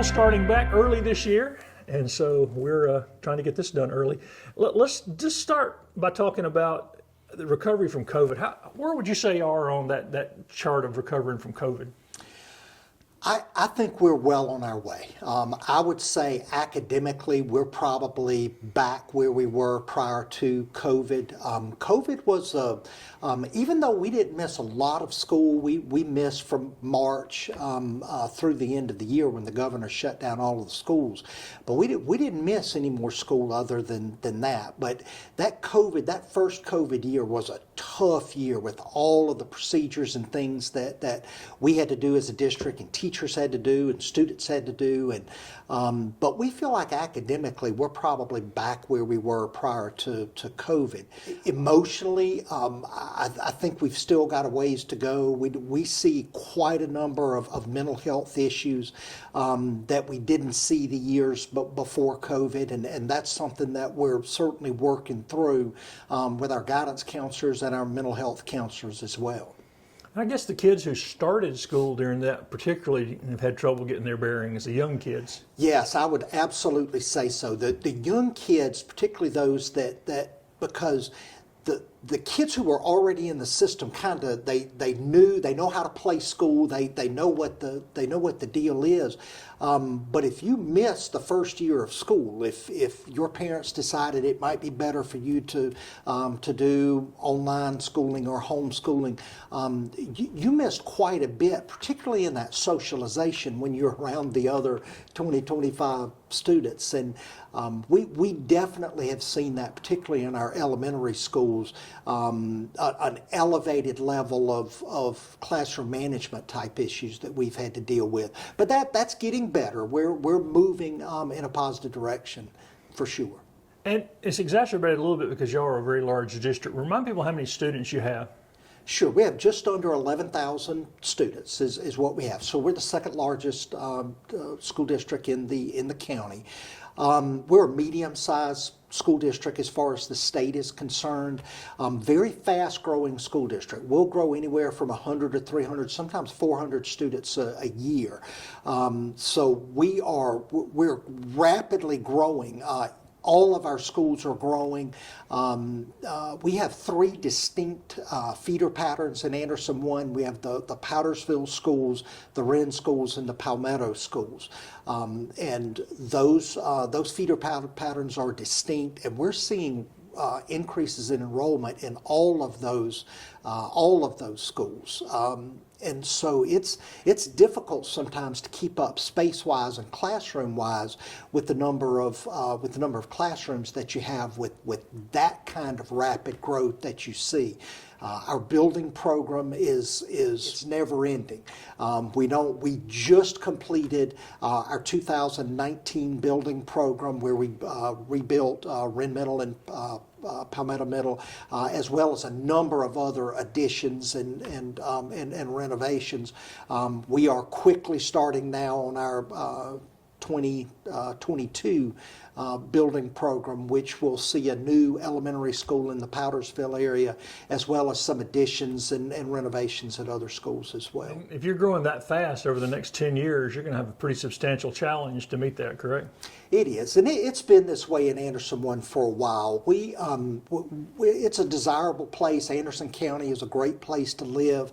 school starting back early this year, and so we're trying to get this done early. Let's just start by talking about the recovery from COVID. Where would you say you are on that chart of recovering from COVID? I think we're well on our way. I would say academically, we're probably back where we were prior to COVID. COVID was, even though we didn't miss a lot of school, we missed from March through the end of the year when the governor shut down all of the schools. But we didn't miss any more school other than that. But that first COVID year was a tough year with all of the procedures and things that we had to do as a district and teachers had to do and students had to do. And but we feel like academically we're probably back where we were prior to COVID. Emotionally, I think we've still got a ways to go. We see quite a number of mental health issues that we didn't see the years before COVID, and that's something that we're certainly working through with our guidance counselors and our mental health counselors as well. I guess the kids who started school during that particularly have had trouble getting their bearings, the young kids. Yes, I would absolutely say so. The young kids, particularly those that because the kids who were already in the system kind of they know how to play school, they know what the deal is. But if you miss the first year of school, if your parents decided it might be better for you to do online schooling or homeschooling, you missed quite a bit, particularly in that socialization when you're around the other 25 students. And we definitely have seen that, particularly in our elementary schools, an elevated level of classroom management type issues that we've had to deal with. But that's getting better. We're moving in a positive direction for sure. And it's exacerbated a little bit because y'all are a very large district. Remind people how many students you have. Sure, we have just under 11,000 students is what we have. So we're the second largest school district in the county. We're a medium-sized school district as far as the state is concerned. Very fast-growing school district. We'll grow anywhere from 100 to 300, sometimes 400 students a year. So we're rapidly growing. All of our schools are growing. We have three distinct feeder patterns in Anderson 1. We have the Powdersville schools, the Wren schools, and the Palmetto schools. And those feeder patterns are distinct, and we're seeing increases in enrollment in all of those schools. And so it's difficult sometimes to keep up space-wise and classroom-wise with the number of classrooms that you have with that kind of rapid growth that you see. Our building program is never ending. We just completed our 2019 building program where we rebuilt Wren Middle and Palmetto Middle, as well as a number of other additions and renovations. We are quickly starting now on our 2022 building program, which will see a new elementary school in the Powdersville area, as well as some additions and renovations at other schools as well. If you're growing that fast over the next 10 years, you're going to have a pretty substantial challenge to meet that, correct? It is, and it's been this way in Anderson 1 for a while. It's a desirable place. Anderson County is a great place to live.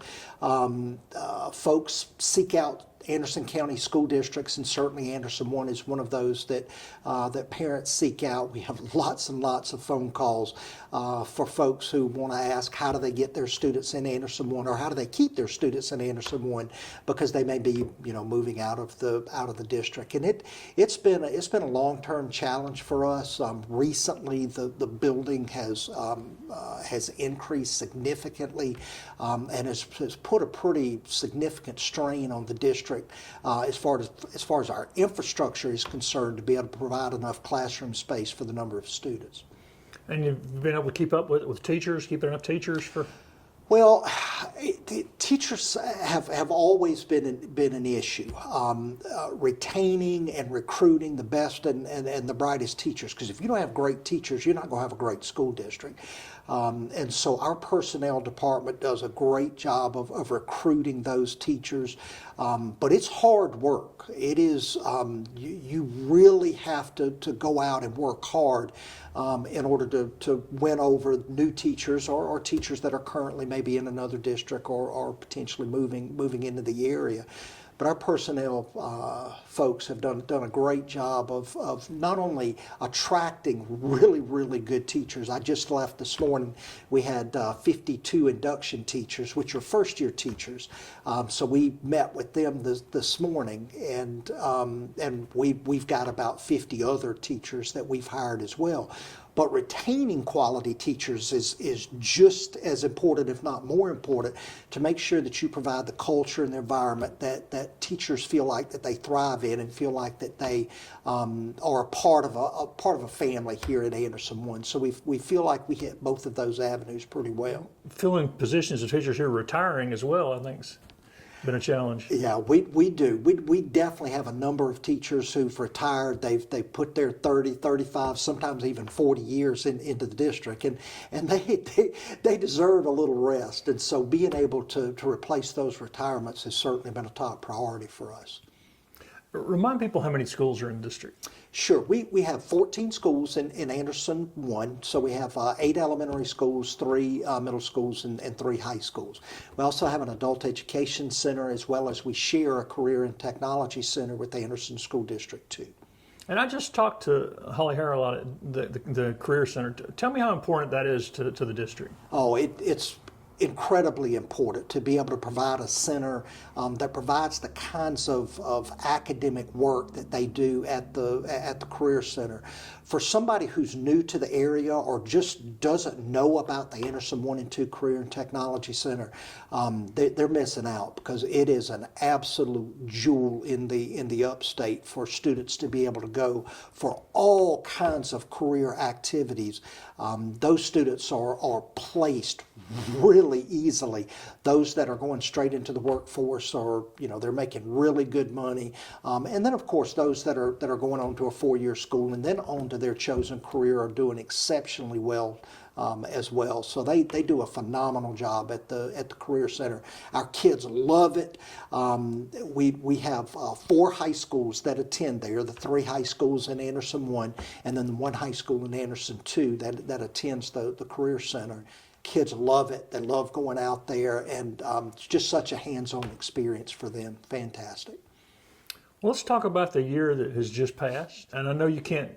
Folks seek out Anderson County school districts, and certainly Anderson 1 is one of those that parents seek out. We have lots and lots of phone calls for folks who want to ask how do they get their students in Anderson 1, or how do they keep their students in Anderson 1, because they may be moving out of the district. And it's been a long-term challenge for us. Recently, the building has increased significantly and has put a pretty significant strain on the district as far as our infrastructure is concerned, to be able to provide enough classroom space for the number of students. And you've been able to keep up with teachers, keeping enough teachers for? Well, Teachers have always been an issue. Retaining and recruiting the best and the brightest teachers, because if you don't have great teachers, you're not going to have a great school district. And so our personnel department does a great job of recruiting those teachers. But it's hard work. It is, you really have to go out and work hard in order to win over new teachers or teachers that are currently maybe in another district or potentially moving into the area. But our personnel folks have done a great job of not only attracting really good teachers. I just left this morning. We had 52 induction teachers, which are first-year teachers. So we met with them this morning, and we've got about 50 other teachers that we've hired as well. But retaining quality teachers is just as important, if not more important, to make sure that you provide the culture and the environment that teachers feel like that they thrive in and feel like that they are a part of a family here at Anderson One. So we feel like we hit both of those avenues pretty well. Filling positions of teachers here retiring as well, I think's been a challenge. Yeah, we do. We definitely have a number of teachers who've retired. They've put their 30, 35, sometimes even 40 years into the district, and they deserve a little rest. And so being able to replace those retirements has certainly been a top priority for us. Remind people how many schools are in the district. Sure. We have 14 schools in Anderson 1. So we have 8 elementary schools, 3 middle schools, and 3 high schools. We also have an adult education center, as well as we share a career and technology center with the Anderson School District 2. And I just talked to Holly Harrell at the Career Center. Tell me how important that is to the district. Oh, it's incredibly important to be able to provide a center that provides the kinds of academic work that they do at the Career Center. For somebody who's new to the area or just doesn't know about the Anderson 1 and 2 Career and Technology Center, they're missing out, because it is an absolute jewel in the upstate for students to be able to go for all kinds of career activities. Those students are placed really easily. Those that are going straight into the workforce are, they're making really good money. And then, of course, those that are going on to a 4-year school and then on to their chosen career are doing exceptionally well as well. So they do a phenomenal job at the Career Center. Our kids love it. We have 4 high schools that attend there, the 3 high schools in Anderson 1, and then the 1 high school in Anderson 2 that attends the Career Center. Kids love it. They love going out there, and it's just such a hands-on experience for them. Fantastic. Well, let's talk about the year that has just passed. And I know you can't,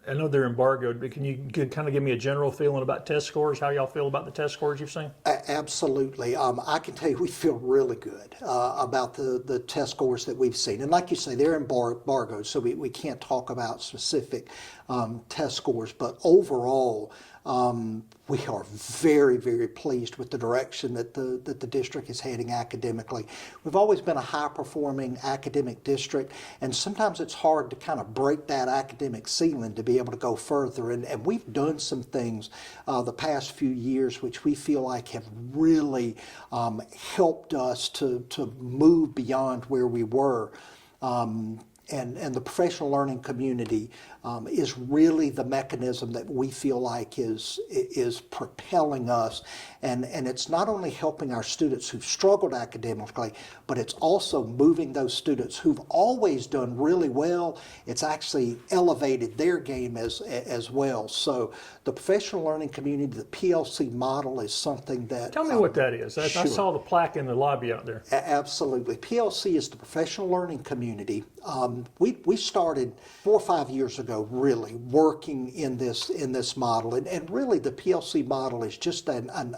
I know they're embargoed, but can you kind of give me a general feeling about test scores, how y'all feel about the test scores you've seen? Absolutely. I can tell you we feel really good about the test scores that we've seen. And like you say, they're embargoed, so we can't talk about specific test scores. But overall, we are very pleased with the direction that the district is heading academically. We've always been a high-performing academic district, and sometimes it's hard to kind of break that academic ceiling to be able to go further. And we've done some things the past few years which we feel like have really helped us to move beyond where we were. And the professional learning community is really the mechanism that we feel like is propelling us. And it's not only helping our students who've struggled academically, but it's also moving those students who've always done really well. It's actually elevated their game as well. So the professional learning community, the PLC model, is something that... Tell me what that is. Sure. I saw the plaque in the lobby out there. Absolutely. PLC is the professional learning community. We started 4 or 5 years ago really working in this model, and really the PLC model is just a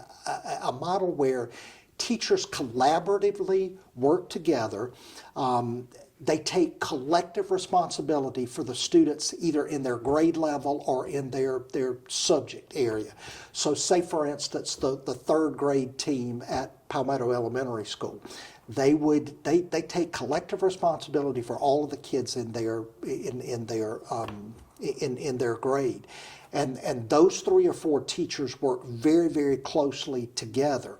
model where teachers collaboratively work together. They take collective responsibility for the students either in their grade level or in their subject area. So say, for instance, the 3rd grade team at Palmetto Elementary School. They take collective responsibility for all of the kids in their grade, and those 3 or 4 teachers work very closely together.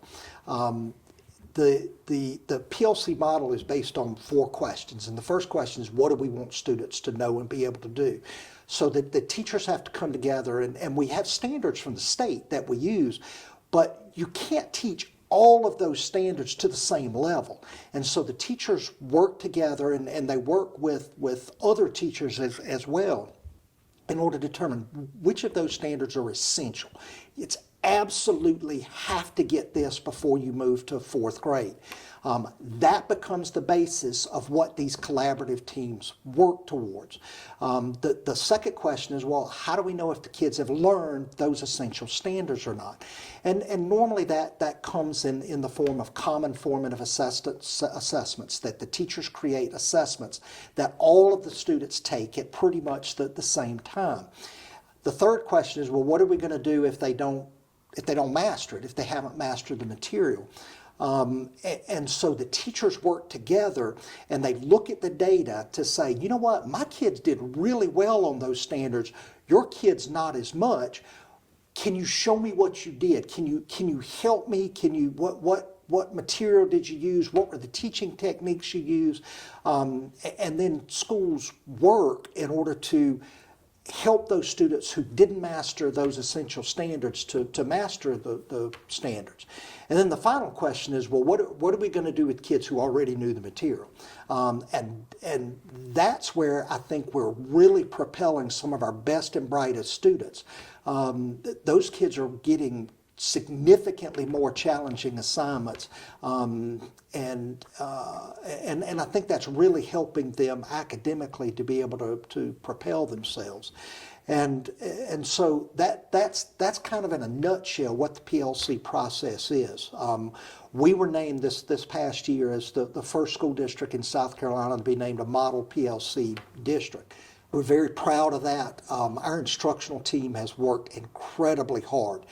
the PLC model is based on 4 questions. And the first question is, what do we want students to know and be able to do? So that the teachers have to come together, and we have standards from the state that we use, but you can't teach all of those standards to the same level. And so the teachers work together, and they work with other teachers as well in order to determine which of those standards are essential. It's absolutely have to get this before you move to 4th grade. That becomes the basis of what these collaborative teams work towards. The second question is, well, how do we know if the kids have learned those essential standards or not? And normally that comes in the form of common formative assessments, that the teachers create assessments that all of the students take at pretty much the same time. The third question is, well, what are we going to do if they don't master it, if they haven't mastered the material? And so the teachers work together, and they look at the data to say, you know what, my kids did really well on those standards, your kids not as much. Can you show me what you did? Can you help me? What material did you use? What were the teaching techniques you used? And then schools work in order to help those students who didn't master those essential standards to master the standards. And then the final question is, well, what are we going to do with kids who already knew the material? And that's where I think we're really propelling some of our best and brightest students. Those kids are getting significantly more challenging assignments, and I think that's really helping them academically to be able to propel themselves, and so that's kind of in a nutshell what the PLC process is. We were named this past year as the first school district in South Carolina to be named a model PLC district. We're very proud of that. Our instructional team has worked incredibly hard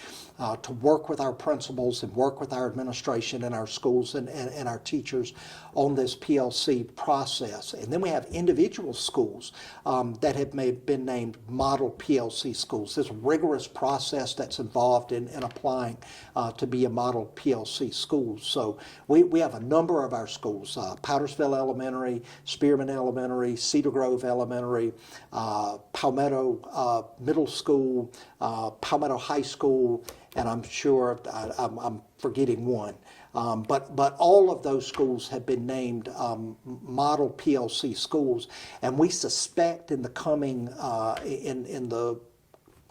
to work with our principals and work with our administration and our schools and our teachers on this PLC process. And then we have individual schools that have been named model PLC schools. This rigorous process that's involved in applying to be a model PLC school. So we have a number of our schools, Powdersville Elementary, Spearman Elementary, Cedar Grove Elementary, Palmetto Middle School, Palmetto High School, and I'm sure I'm forgetting one. But all of those schools have been named model PLC schools, and we suspect in the coming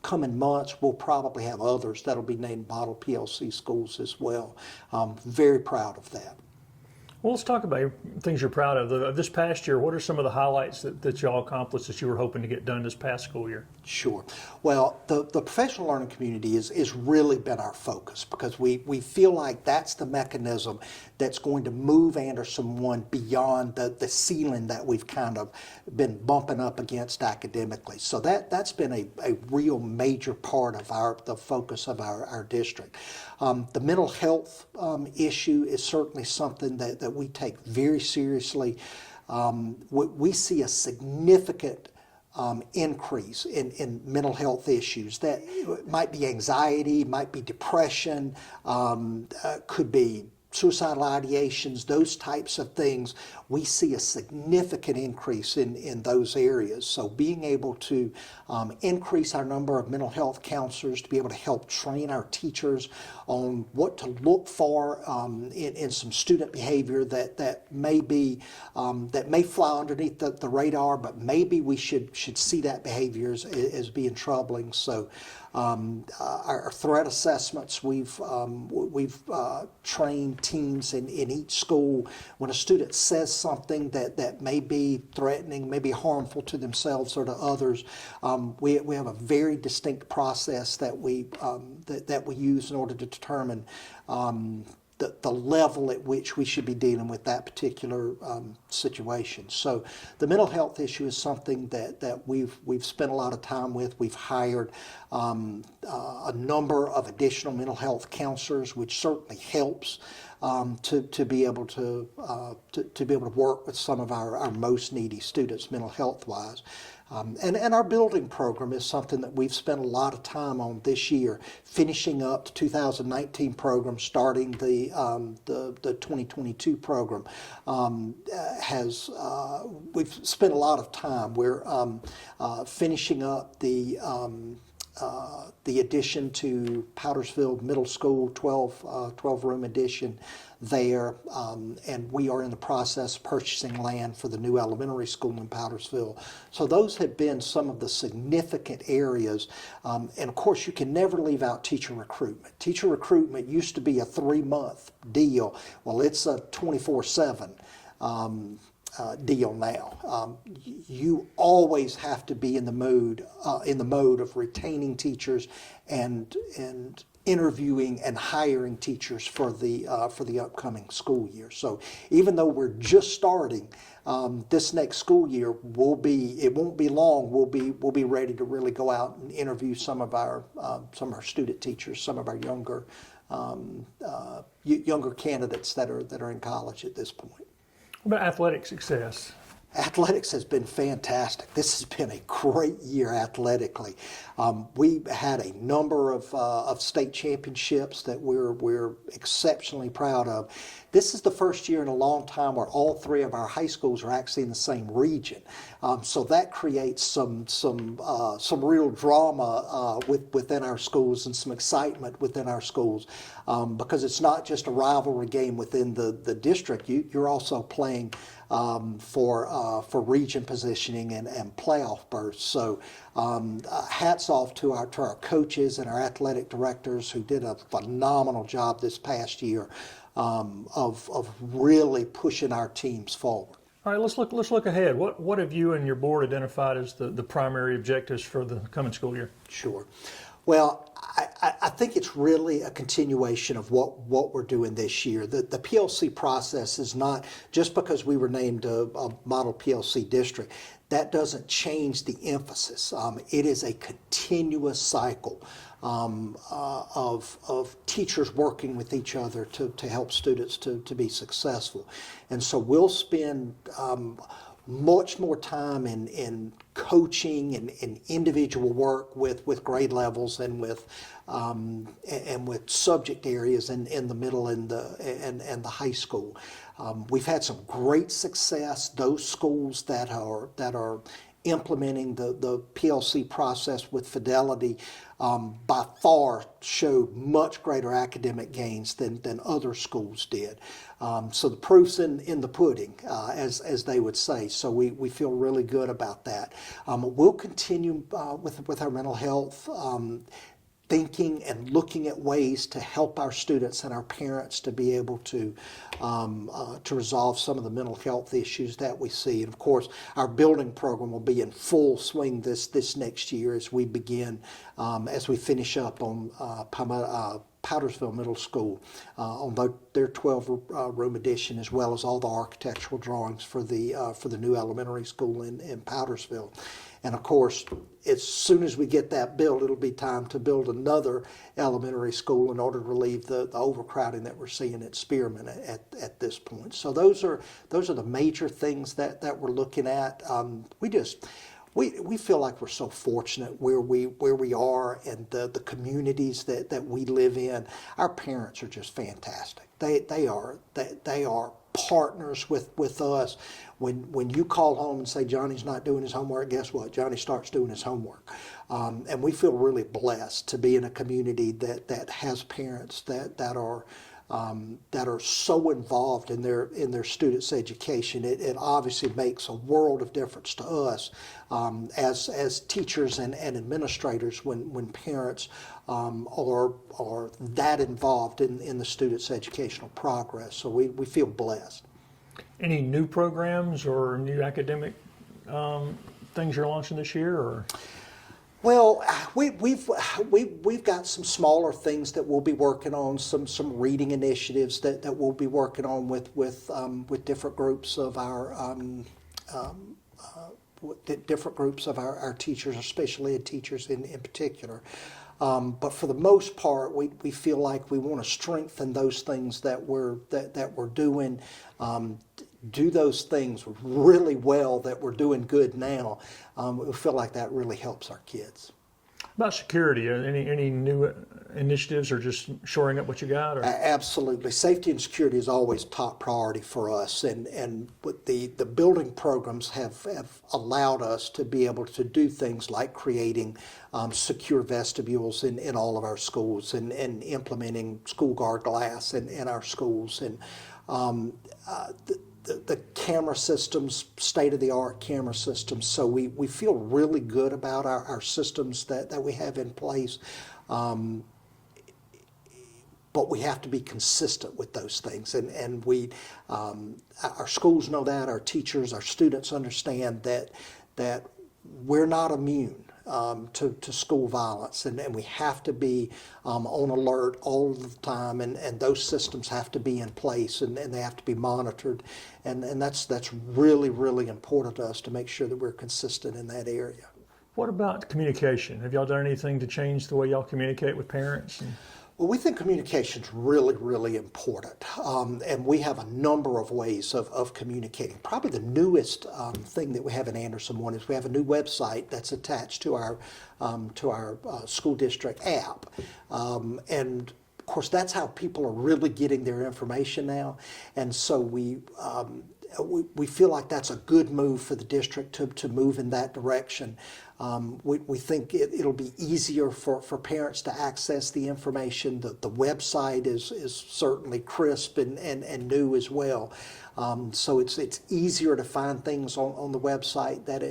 coming months we'll probably have others that'll be named model PLC schools as well. Very proud of that. Well, let's talk about things you're proud of. This past year, what are some of the highlights that y'all accomplished that you were hoping to get done this past school year? Sure. Well, the professional learning community is really been our focus, because we feel like that's the mechanism that's going to move Anderson 1 beyond the ceiling that we've kind of been bumping up against academically. So that's been a real major part of the focus of our district. The mental health issue is certainly something that we take very seriously. We see a significant increase in mental health issues. That might be anxiety, might be depression, could be suicidal ideations, those types of things. We see a significant increase in those areas. So being able to increase our number of mental health counselors, to be able to help train our teachers on what to look for in some student behavior that may fly underneath the radar, but maybe we should see that behavior as being troubling. So our threat assessments, we've trained teams in each school. When a student says something that may be threatening, may be harmful to themselves or to others, we have a very distinct process that we use in order to determine the level at which we should be dealing with that particular situation. So the mental health issue is something that we've spent a lot of time with. We've hired a number of additional mental health counselors, which certainly helps to be able to work with some of our most needy students mental health wise. And our building program is something that we've spent a lot of time on this year, finishing up the 2019 program, starting the 2022 program. We've spent a lot of time. We're finishing up the addition to Powdersville Middle School, 12-room addition there, and we are in the process of purchasing land for the new elementary school in Powdersville. So those have been some of the significant areas, and of course you can never leave out teacher recruitment. Teacher recruitment used to be a 3-month deal. Well, it's a 24/7 deal now. You always have to be in the mode of retaining teachers and interviewing and hiring teachers for the upcoming school year. So even though we're just starting, this next school year it won't be long. We'll be ready to really go out and interview some of our student teachers, some of our younger candidates that are in college at this point. What about athletic success? Athletics has been fantastic. This has been a great year athletically. We had a number of state championships that we're exceptionally proud of. This is the first year in a long time where all 3 of our high schools are actually in the same region. So that creates some real drama within our schools and some excitement within our schools, because it's not just a rivalry game within the district. You're also playing for region positioning and playoff berths. So hats off to our coaches and our athletic directors who did a phenomenal job this past year of really pushing our teams forward. All right, let's look ahead. What have you and your board identified as the primary objectives for the coming school year? Sure. Well, I think it's really a continuation of what we're doing this year. The PLC process is not just because we were named a model PLC district. That doesn't change the emphasis. It is a continuous cycle of teachers working with each other to help students to be successful. And so we'll spend much more time in coaching and individual work with grade levels and with subject areas in the middle and the high school. We've had some great success. Those schools that are implementing the PLC process with fidelity by far showed much greater academic gains than other schools did. So the proof's in the pudding, as they would say. So we feel really good about that. We'll continue with our mental health, thinking and looking at ways to help our students and our parents to be able to resolve some of the mental health issues that we see. And of course, our building program will be in full swing this next year as we begin, as we finish up on Powdersville Middle School on their 12-room addition, as well as all the architectural drawings for the new elementary school in Powdersville. And of course, as soon as we get that built, it'll be time to build another elementary school in order to relieve the overcrowding that we're seeing at Spearman at this point. So those are the major things that we're looking at. We feel like we're so fortunate where we are and the communities that we live in. Our parents are just fantastic. They are partners with us. When you call home and say Johnny's not doing his homework, guess what? Johnny starts doing his homework. And we feel really blessed to be in a community that has parents that are so involved in their students' education. It obviously makes a world of difference to us as teachers and administrators when parents are that involved in the students' educational progress. So we feel blessed. Any new programs or new academic things you're launching this year, or? Well, we've got some smaller things that we'll be working on, some reading initiatives that we'll be working on with different groups of our teachers, especially ed teachers in particular. But for the most part, we feel like we want to strengthen those things that we're doing. do those things really well that we're doing good now, we feel like that really helps our kids. About security, any new initiatives or just shoring up what you got? Or? Absolutely. Safety and security is always top priority for us, and what the building programs have allowed us to be able to do things like creating secure vestibules in all of our schools, and implementing school guard glass in our schools, and the camera systems, state-of-the-art camera systems. So we feel really good about our systems that we have in place. But we have to be consistent with those things, and we, our schools know that, our teachers, our students understand that we're not immune to school violence, and we have to be on alert all the time, and those systems have to be in place, and they have to be monitored, and that's really, really important to us to make sure that we're consistent in that area. What about communication? Have y'all done anything to change the way y'all communicate with parents? Well, we think communication is really, really important, and we have a number of ways of communicating. Probably the newest thing that we have in Anderson One is we have a new website that's attached to our school district app, and of course that's how people are really getting their information now, and so we feel like that's a good move for the district to move in that direction. We think it'll be easier for parents to access the information. The website is certainly crisp and new as well. So it's easier to find things on the website that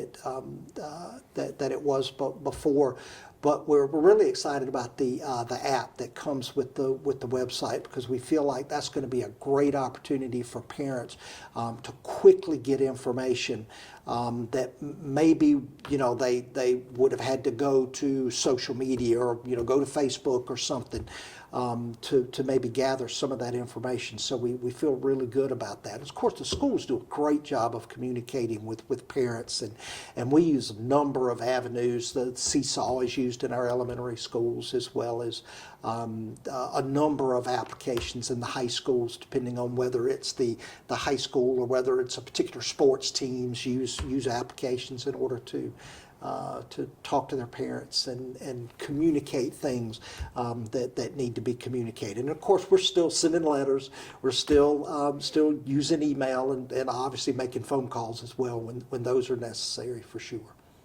it was before. But we're really excited about the app that comes with the website, because we feel like that's going to be a great opportunity for parents to quickly get information that maybe they would have had to go to social media or go to Facebook or something to maybe gather some of that information. So we feel really good about that. And of course, the schools do a great job of communicating with parents, and we use a number of avenues. The Seesaw is used in our elementary schools, as well as a number of applications in the high schools, depending on whether it's the high school or whether it's a particular sports teams use applications in order to talk to their parents and communicate things that need to be communicated. And of course, we're still sending letters. We're still using email and obviously making phone calls as well when those are necessary, for sure.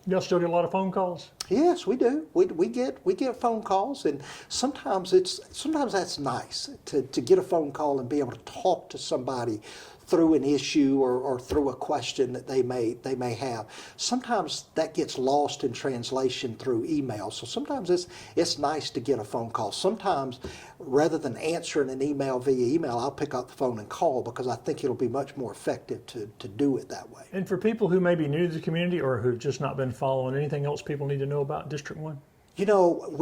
Y'all still get a lot of phone calls? Yes, we do. We get phone calls, and sometimes that's nice to get a phone call and be able to talk to somebody through an issue or through a question that they may have. Sometimes that gets lost in translation through email. So sometimes it's nice to get a phone call. Sometimes, rather than answering an email via email, I'll pick up the phone and call, because I think it'll be much more effective to do it that way. And for people who may be new to the community or who've just not been following, anything else people need to know about District 1? We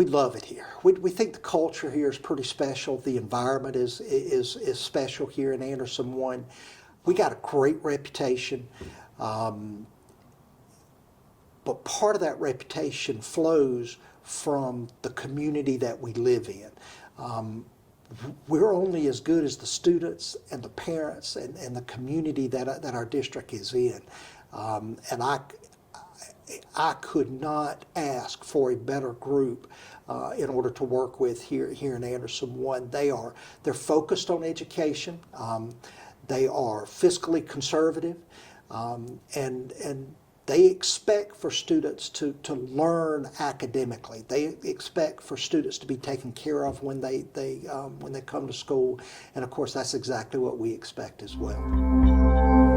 love it here. We think the culture here is pretty special. The environment is special here in Anderson 1. We got a great reputation, but part of that reputation flows from the community that we live in. We're only as good as the students and the parents and the community that our district is in. And I could not ask for a better group in order to work with here in Anderson 1. They're focused on education. They are fiscally conservative, and they expect for students to learn academically. They expect for students to be taken care of when they come to school, and of course that's exactly what we expect as well.